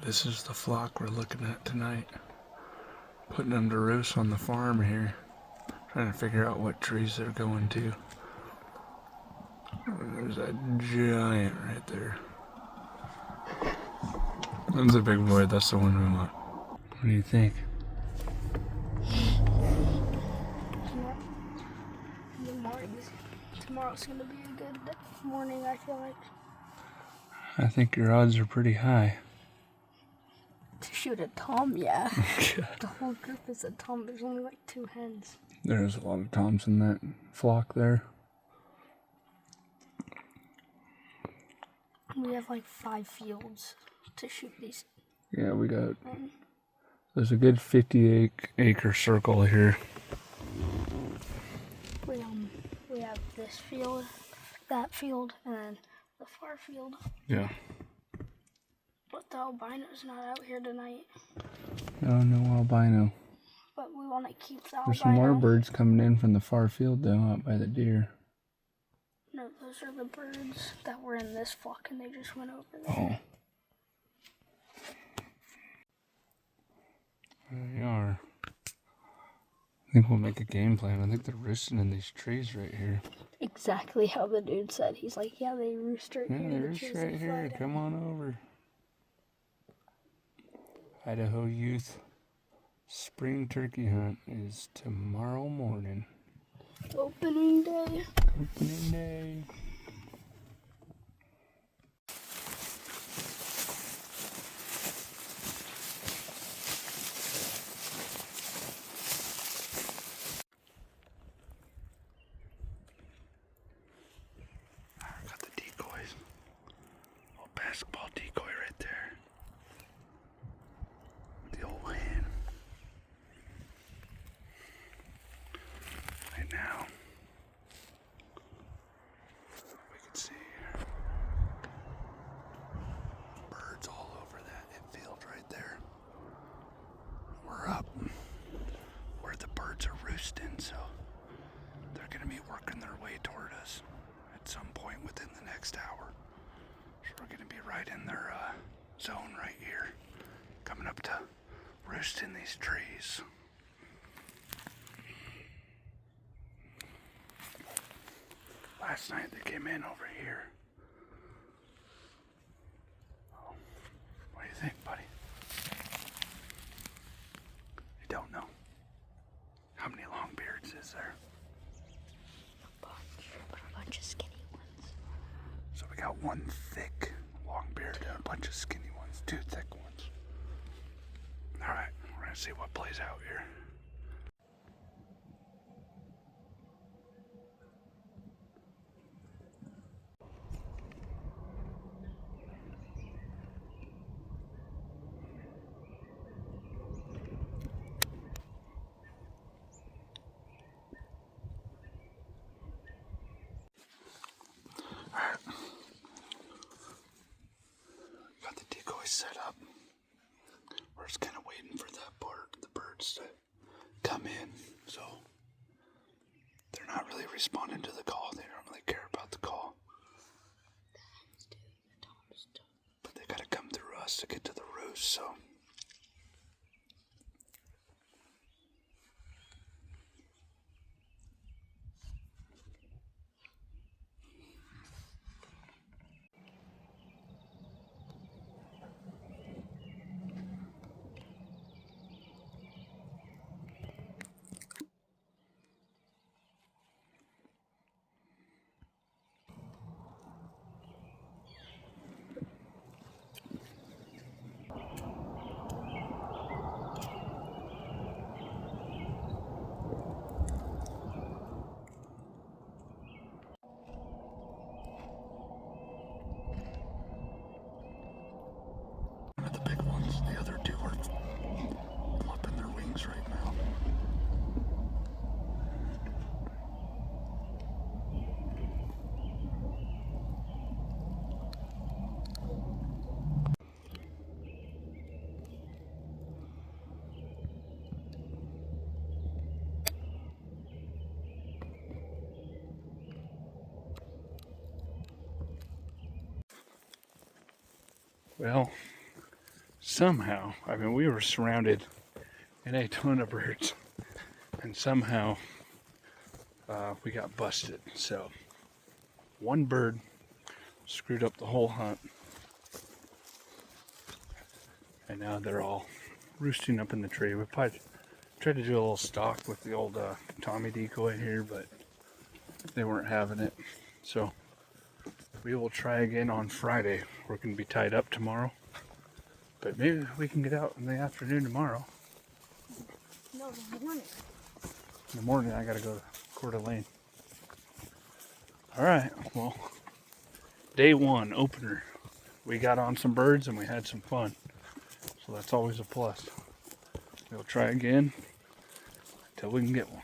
This is the flock we're looking at tonight. Putting them to roost on the farm here. Trying to figure out what trees they're going to. There's a giant right there. That's a big boy. That's the one we want. What do you think? Tomorrow's gonna be a good morning, I feel like. I think your odds are pretty high. To shoot a tom, yeah. The whole group is a tom. There's only like 2 hens. There's a lot of toms in that flock there. We have like 5 fields to shoot these. Yeah, we got... There's a good 50-acre circle here. We have this field, that field, and then the far field. Yeah. But the albino's not out here tonight. No albino. But we want to keep the albino. There's some more birds coming in from the far field though, out by the deer. No, those are the birds that were in this flock and they just went over there. Oh. There they are. I think we'll make a game plan. I think they're roosting in these trees right here. Exactly how the dude said. He's like, yeah, they roost right here. Yeah, they roost right here. Come on over. Idaho Youth Spring Turkey Hunt is tomorrow morning. Opening day. Opening day. Got the decoys. Little basketball decoy right there. The old hen. Right now, we can see birds all over that field right there. We're up where the birds are roosting, so they're going to be working their way toward us at some point within the next hour. So we're going to be right in their zone right here, coming up to roost in these trees. Last night they came in over here. Oh, what do you think, buddy? You don't know. How many longbeards is there? A bunch of skinny ones. So we got one thick longbeard and a bunch of skinny ones, 2 thick ones. All right, we're gonna see what plays out here. Got the decoys set up. We're just kind of waiting for the birds to come in. So they're not really responding to the call. They don't really care about the call. But they gotta come through us to get to the roost, so. The big ones, the other 2 are flapping their wings right now. Well, somehow, I mean, we were surrounded in a ton of birds, and somehow we got busted. So one bird screwed up the whole hunt, and now they're all roosting up in the tree. We probably tried to do a little stalk with the old Tommy decoy here, but they weren't having it. So we will try again on Friday. We're going to be tied up tomorrow, but maybe we can get out in the afternoon tomorrow. No, in the morning. In the morning, I got to go to Coeur d'Alene. All right, well, day one, opener. We got on some birds and we had some fun. So that's always a plus. We'll try again until we can get one.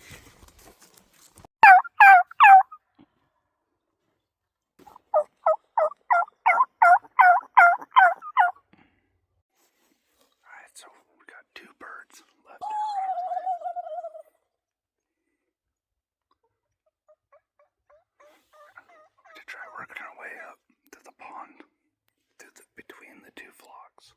Alright, so we got two birds left. To try working our way up to the pond, between the two flocks.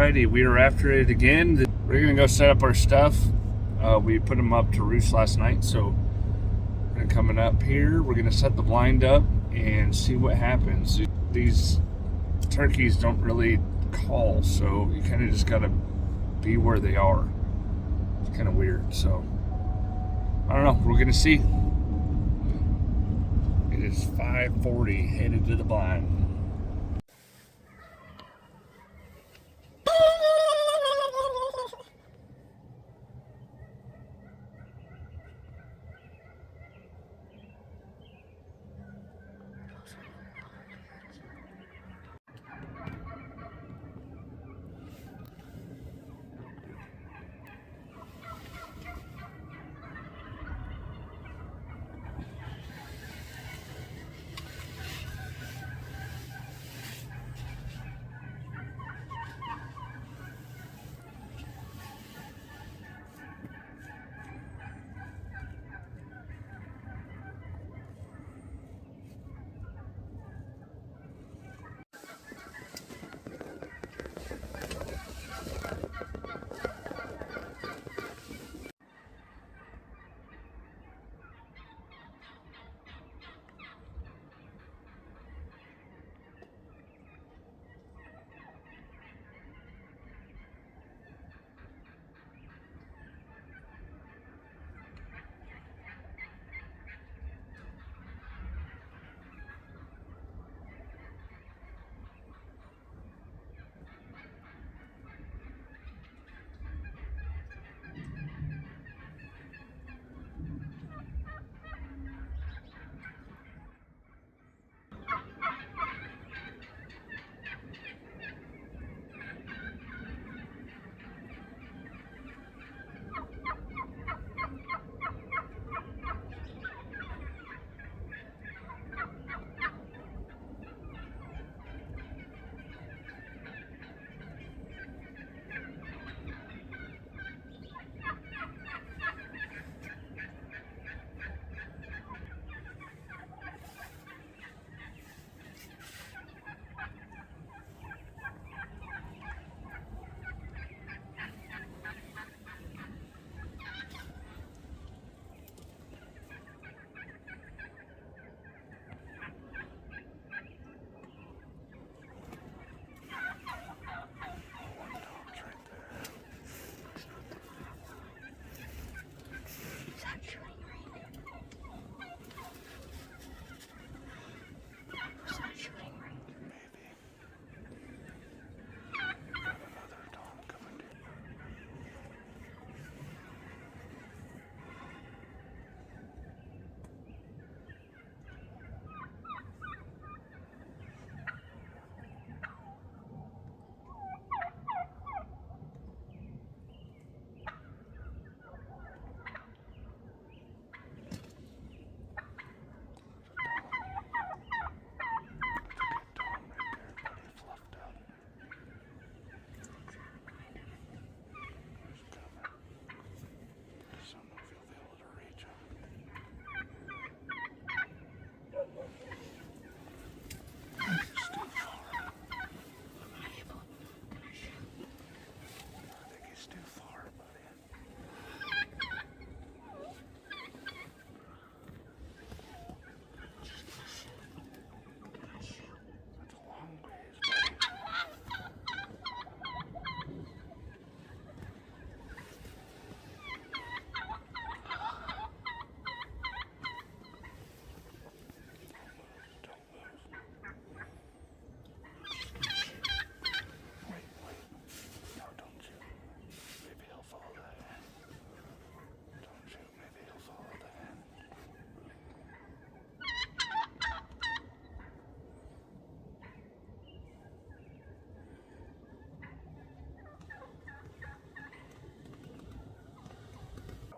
Alrighty, we are after it again. We're gonna go set up our stuff. We put them up to roost last night, so we're coming up here. We're gonna set the blind up and see what happens. These turkeys don't really call, so you kind of just gotta be where they are. It's kind of weird, so I don't know. We're gonna see. It is 5:40, headed to the blind.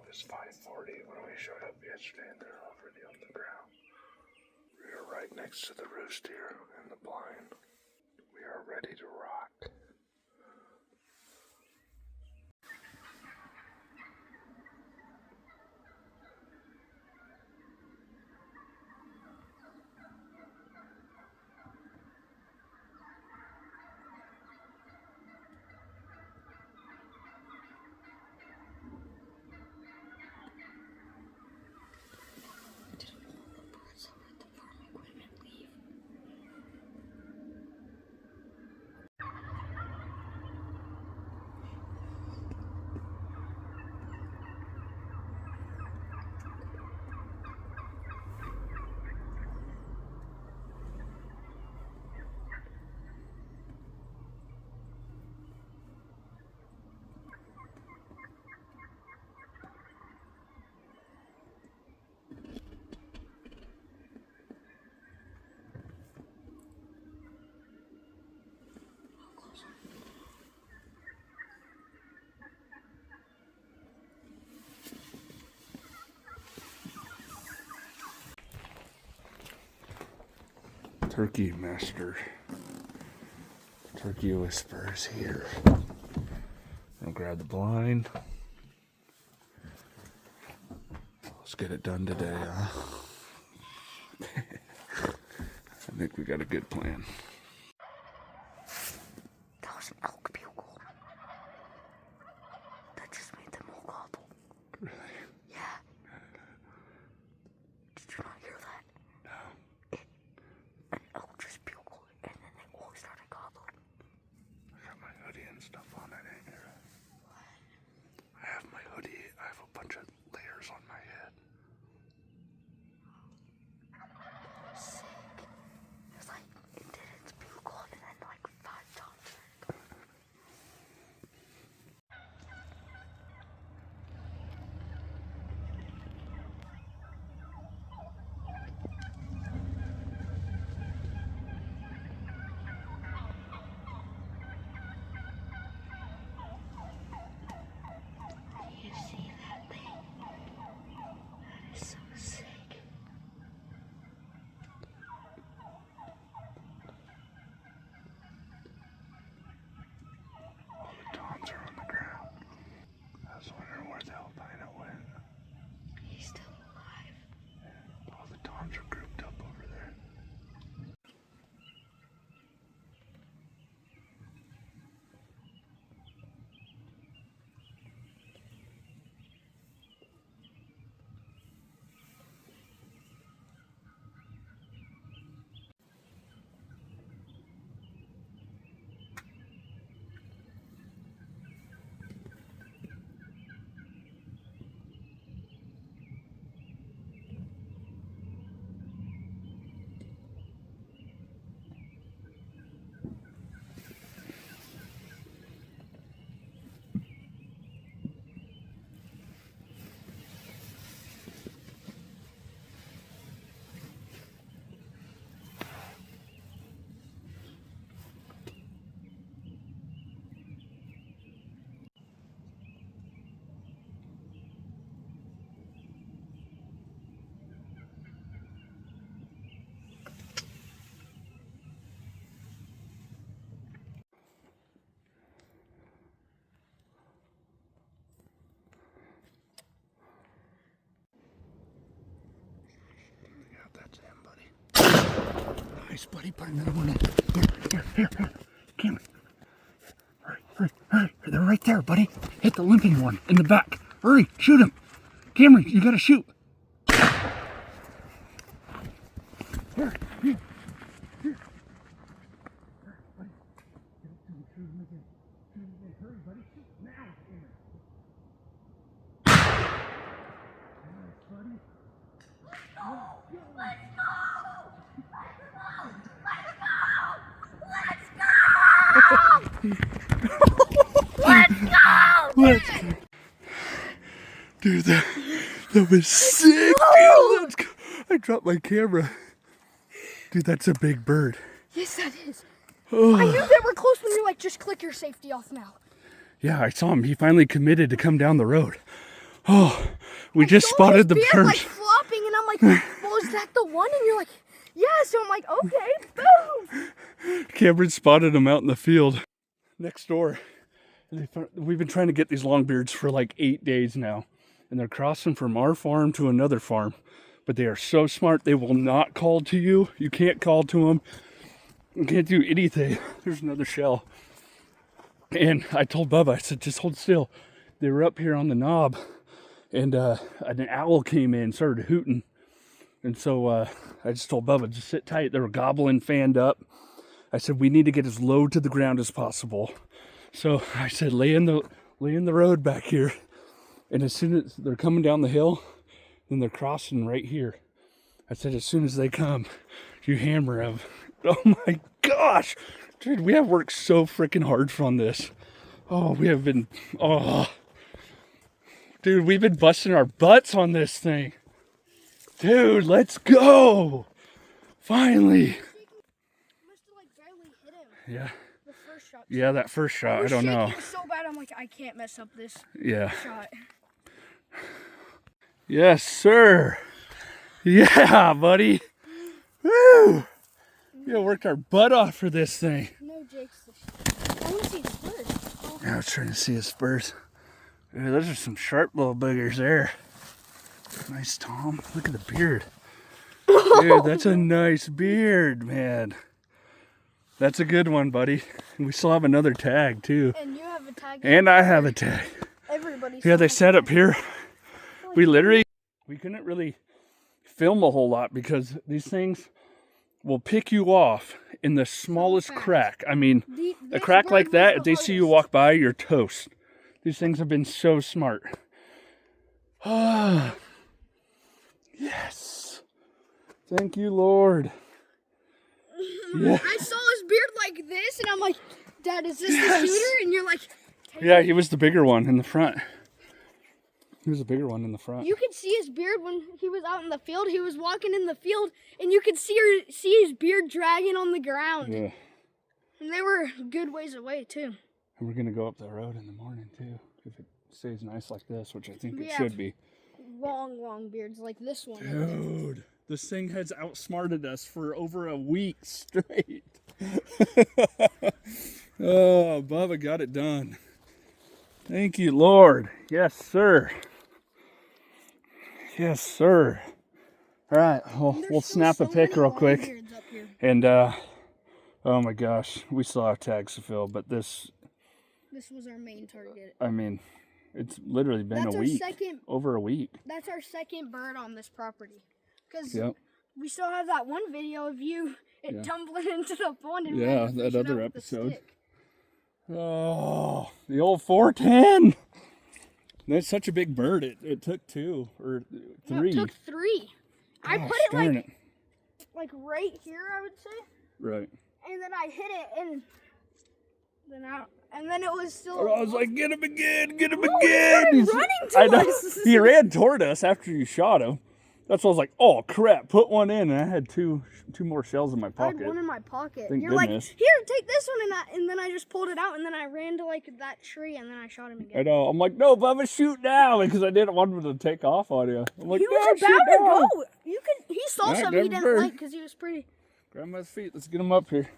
It's 5:40 when we showed up yesterday and they're already on the ground. We are right next to the roost here in the blind. We are ready to rock. Turkey master. Turkey whispers here. I'll grab the blind. Let's get it done today, huh? I think we got a good plan. That was an elk bugle. That just made them all gobble. Really? Yeah. Did you not hear that? No. An elk just bugled, and then they all started gobbling. I got my hoodie and stuff on it, ain't it? I have my hoodie. I have a bunch of layers on my head. Sick. It was like, it did its bugle, and then like 5 times. Do you see that thing? That is so sick. All the toms are on the ground. I was wondering where the albino went. He's still alive. All the toms are grouped up over there. Yeah, that's him, buddy. Nice, buddy. Put another one in. Here. Cameron. Hurry. They're right there, buddy. Hit the limping one in the back. Hurry, shoot him. Cameron, you gotta shoot. Here. Hurry, buddy. Shoot now, Cameron. Nice, buddy. Let's go! Dude, that was sick! Dude, let's go! I dropped my camera. Dude, that's a big bird. Yes, that is. I knew they were close when you're like, just click your safety off now. Yeah, I saw him. He finally committed to come down the road. Oh, we just spotted the beard, bird. like flopping, and I'm like, well, is that the one? And you're like, yeah. So I'm like, okay, boom. Cameron spotted him out in the field next door. We've been trying to get these longbeards for like 8 days now, and they're crossing from our farm to another farm. But they are so smart, they will not call to you. You can't call to them. You can't do anything. There's another shell. And I told Bubba, I said, just hold still. They were up here on the knob, and an owl came in, started hooting. And so I just told Bubba, just sit tight. They were gobbling, fanned up. I said, we need to get as low to the ground as possible. So I said, lay in the road back here. And as soon as they're coming down the hill, then they're crossing right here. I said, as soon as they come, you hammer them. Oh my gosh. Dude, we have worked so freaking hard on this. Oh, we have been, dude, we've been busting our butts on this thing. Dude, let's go. Finally. Must have like barely hit him. Yeah. The first shot. Yeah, that first shot, I don't know. It was so bad, I'm like, I can't mess up this Yeah. shot. Yes, sir. Yeah, buddy. Woo. We worked our butt off for this thing. No, Jake's. I want to see his spurs. Oh. Yeah, I was trying to see his spurs. Ooh, those are some sharp little boogers there. Nice, Tom. Look at the beard. Dude, that's a nice beard, man. That's a good one, buddy. And we still have another tag, too. And you have a tag. And I have a tag. Everybody. Yeah, they set up here. We couldn't really film a whole lot because these things will pick you off in the smallest crack. I mean, a crack like that, if they see you walk by, you're toast. These things have been so smart. Ah, yes. Thank you, Lord. Yeah. I saw his beard like this, and I'm like, Dad, is this the shooter? And you're like, yeah, he was the bigger one in the front. He was the bigger one in the front. You could see his beard when he was out in the field. He was walking in the field, and you could see his beard dragging on the ground. Yeah. And they were a good ways away, too. And we're going to go up the road in the morning, too, if it stays nice like this, which I think it should be. Long beards like this one. Dude, this thing has outsmarted us for over a week straight. Oh, Bubba got it done. Thank you, Lord. Yes, sir. Yes, sir. All right, we'll snap a pic real quick. And, oh my gosh, we still have tags to fill, but this was our main target. I mean, it's literally been a week, over a week. That's our second bird on this property. Because we still have that one video of you tumbling into the pond. And that other episode. Oh, the old 410. That's such a big bird. It took 2 or 3. No, it took 3. I put it like right here, I would say. Right. And then I hit it, and then it was still. I was like, get him again, get him again. He started running to us. He ran toward us after you shot him. That's why I was like, oh crap, put one in, and I had two more shells in my pocket. I had one in my pocket. Thank You're goodness. Like, here, take this one, and then I just pulled it out, and then I ran to like that tree, and then I shot him again. I know. I'm like, no, Bubba, shoot now, because I didn't want him to take off on you. I'm like, he was about to go. He saw something he didn't like because he was pretty. Grandma's feet. Let's get him up here.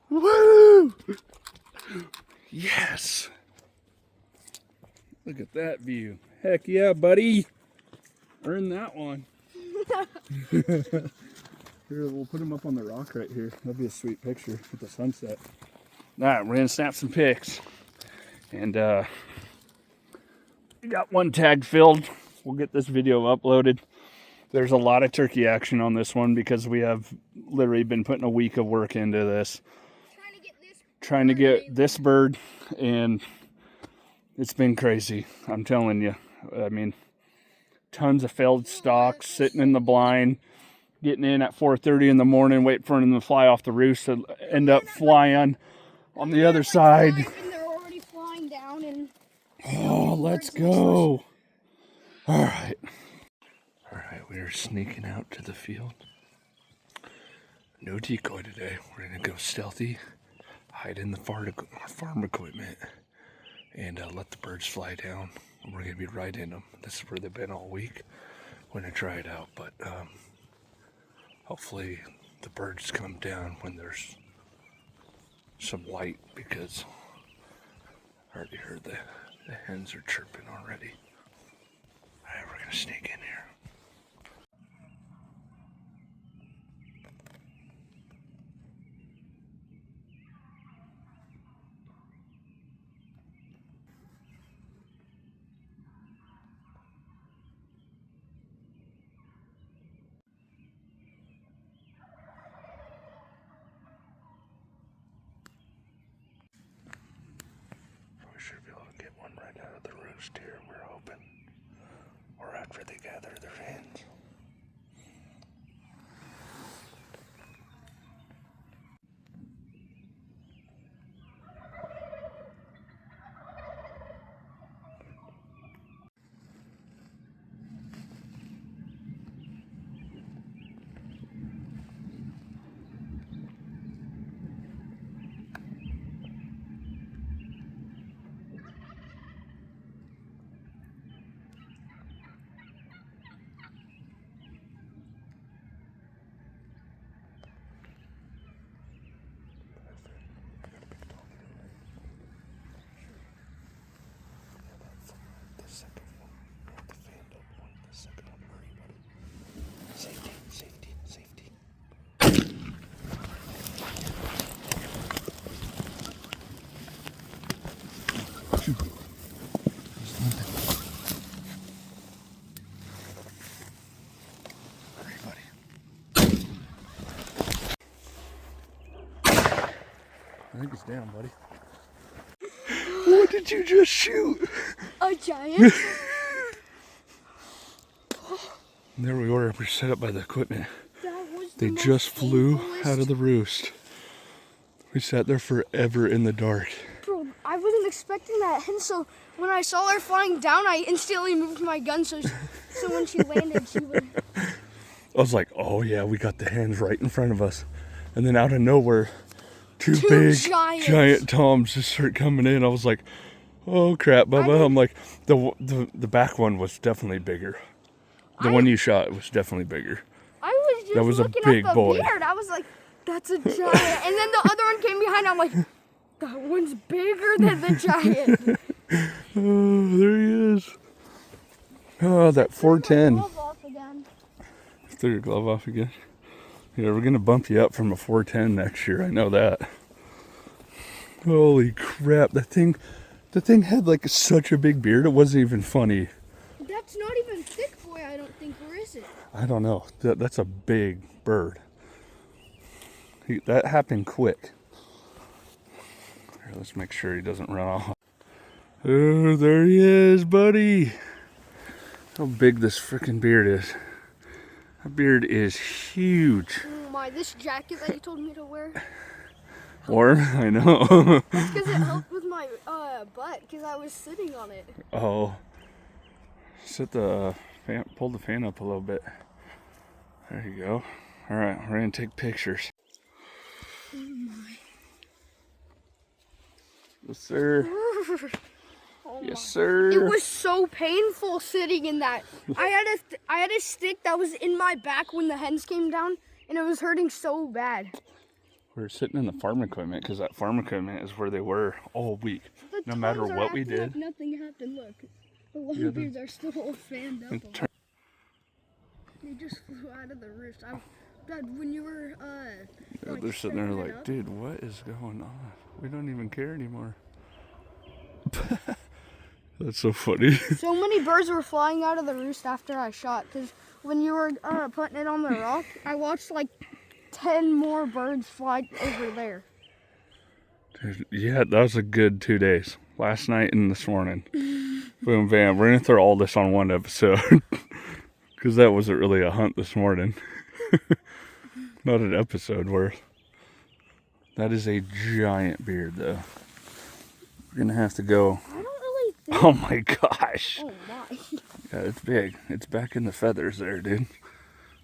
Woo! Yes. Look at that view. Heck yeah, buddy. Earned that one. Here, we'll put him up on the rock right here. That'll be a sweet picture with the sunset. All right, we're gonna snap some pics. And we got one tag filled. We'll get this video uploaded. There's a lot of turkey action on this one because we have literally been putting a week of work into this. Trying to get this bird, and it's been crazy. I'm telling you. I mean, tons of failed stocks sitting in the blind, getting in at 4:30 in the morning, waiting for them to fly off the roost to end up flying on the other side. And they're already flying down and. Oh, let's go. All right. All right, we are sneaking out to the field. No decoy today. We're going to go stealthy, hide in the farm equipment, and let the birds fly down. We're going to be right in them. This is where they've been all week. We're going to try it out, but hopefully the birds come down when there's some light, because I already heard the hens are chirping already. All right, we're going to sneak in here. We should be able to get one right out of the roost here, we're hoping. Or after they gather their hens. I think he's down, buddy. What did you just shoot? A giant. There we were. We're set up by the equipment. They just flew out of the roost. We sat there forever in the dark. Bro, I wasn't expecting that, and so when I saw her flying down, I instantly moved my gun so when she landed, she would... I was like, oh yeah, we got the hens right in front of us. And then out of nowhere, two big giant toms just start coming in. I was like, oh crap, Bubba. I'm like, the back one was definitely bigger. The one you shot was definitely bigger. I was just that was looking a big at the boy. beard. I was like, that's a giant. And then the other one came behind. I'm like, that one's bigger than the giant. Oh, there he is. Oh, that 410. Threw your glove off again. Yeah, we're gonna bump you up from a 410 next year. I know that. Holy crap! The thing had like such a big beard. It wasn't even funny. That's not even thick, boy. I don't think, or is it? I don't know. That's a big bird. That happened quick. Here, let's make sure he doesn't run off. Oh, there he is, buddy. How big this freaking beard is. That beard is huge. Oh my, this jacket that you told me to wear. Warm, I know. That's because it helped with my butt, because I was sitting on it. Oh. Set the fan, pull the fan up a little bit. There you go. All right, we're gonna take pictures. Oh my. Yes, sir. Oh Yes, my. sir. It was so painful sitting in that. I had a stick that was in my back when the hens came down, and it was hurting so bad. We were sitting in the farm equipment because that farm equipment is where they were all week. No matter what we did. Like nothing happened. Look, the long beards are still all fanned up. They just flew out of the roost. Dad, when you were yeah, they're sitting there like, dude, what is going on? We don't even care anymore. That's so funny. So many birds were flying out of the roost after I shot, because when you were putting it on the rock, I watched like 10 more birds fly over there. Dude, yeah, that was a good 2 days. Last night and this morning. Boom, bam. We're going to throw all this on one episode. Because that wasn't really a hunt this morning. Not an episode worth. That is a giant beard, though. We're going to have to go. I don't really think... Oh, my gosh. Oh, my. Yeah, it's big. It's back in the feathers there, dude.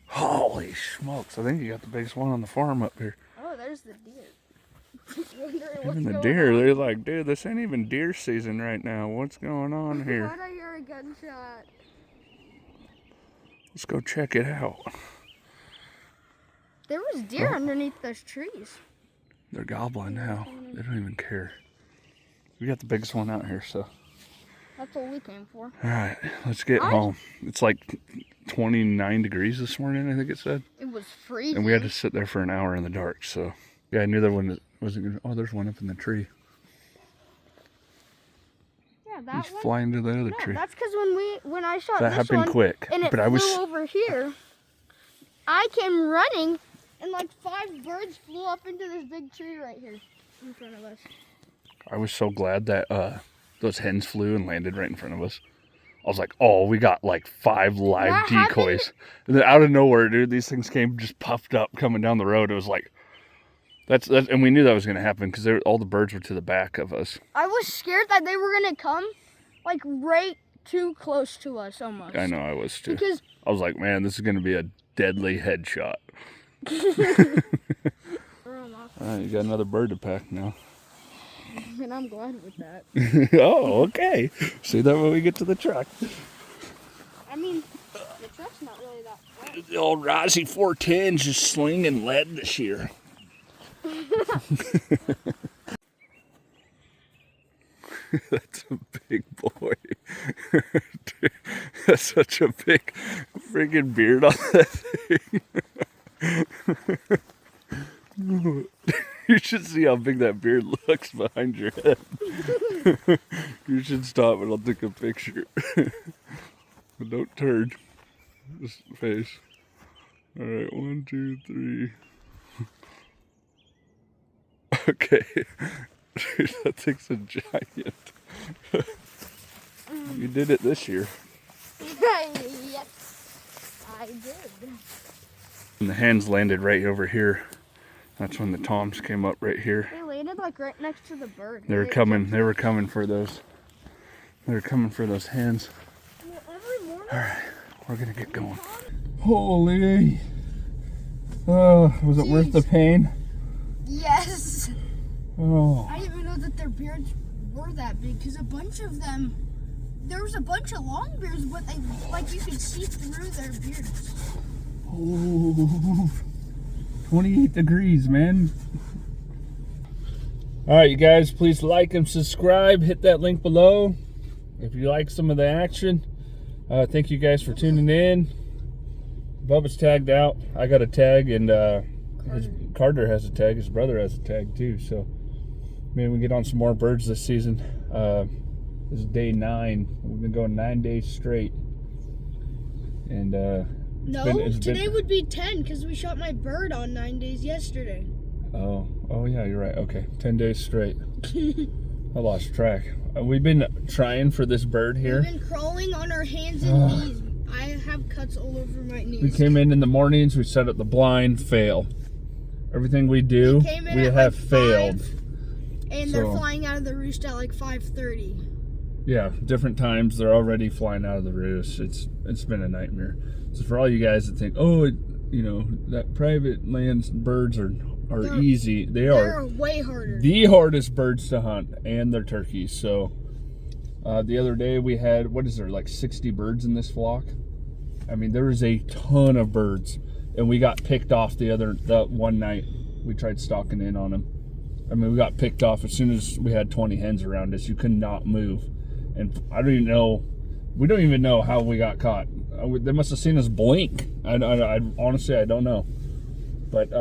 Holy smokes. I think you got the biggest one on the farm up here. Oh, there's the deer. Even the deer, they're like, dude, this ain't even deer season right now. What's going on here? Why'd I hear a gunshot? Let's go check it out. There was deer underneath those trees. They're gobbling now. They don't even care. We got the biggest one out here, so. That's what we came for. All right, let's get home. It's like 29 degrees this morning, I think it said. It was freezing. And we had to sit there for an hour in the dark, so. Yeah, I knew there wasn't gonna, oh, there's one up in the tree. Yeah, that He's one. flying to the other tree. That's because when I shot that this happened one, quick, and it but flew I was over here, I came running, and like 5 birds flew up into this big tree right here in front of us. I was so glad that those hens flew and landed right in front of us. I was like, oh, we got like 5 live decoys. And then out of nowhere, dude, these things came just puffed up coming down the road. It was like, that's and we knew that was going to happen because all the birds were to the back of us. I was scared that they were going to come like right too close to us almost. I know, I was too. Because I was like, man, this is going to be a deadly headshot. You got another bird to pack now. And I'm glad with that. Oh, okay. See that when we get to the truck. I mean, the truck's not really that far. The old Rossi 410's just slinging lead this year. That's a big boy. Dude, that's such a big freaking beard on that thing. You should see how big that beard looks behind your head. You should stop and I'll take a picture. But don't turn. Just face. Alright, 1, 2, 3. Okay. Dude, that thing's a giant. You did it this year. Yes, I did. And the hens landed right over here. That's when the toms came up right here. They landed like right next to the bird. They were coming for those. They were coming for those hens. Well, every morning. All right, we're gonna get going. Holy! Oh, was it worth the pain? Yes. Oh. I didn't even know that their beards were that big because a bunch of them, there was a bunch of long beards, but they, like, you could see through their beards. Oh, 28 degrees, man. All right, you guys, please like and subscribe. Hit that link below if you like some of the action. Thank you guys for tuning in. Bubba's tagged out. I got a tag, and Carter has a tag. His brother has a tag too. So maybe we get on some more birds this season. This is day 9. We've been going 9 days straight. And today would be 10 because we shot my bird on 9 days yesterday. Oh yeah, you're right. Okay, 10 days straight. I lost track. We've been trying for this bird here. We've been crawling on our hands and knees. I have cuts all over my knees. We came in the mornings. We set up the blind. Fail. Everything we do, we have failed. 5, and they're flying out of the roost at like 5:30. Yeah, different times. They're already flying out of the roost. It's been a nightmare. So for all you guys that think, that private lands birds are easy, they're way harder. The hardest birds to hunt, and they're turkeys. So the other day we had, like 60 birds in this flock. I mean, there was a ton of birds, and we got picked off that one night. We tried stalking in on them. I mean, we got picked off as soon as we had 20 hens around us. You could not move. And I don't even know, we don't even know how we got caught. They must have seen us blink. I honestly, I don't know. But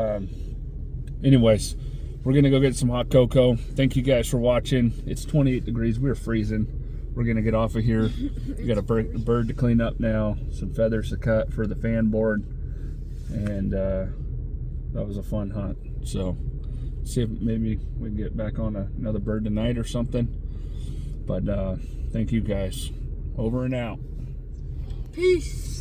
anyways, we're going to go get some hot cocoa. Thank you guys for watching. It's 28 degrees. We're freezing. We're going to get off of here. We got a bird to clean up now, some feathers to cut for the fan board. And that was a fun hunt. So see if maybe we can get back on another bird tonight or something. But thank you guys. Over and out. Peace.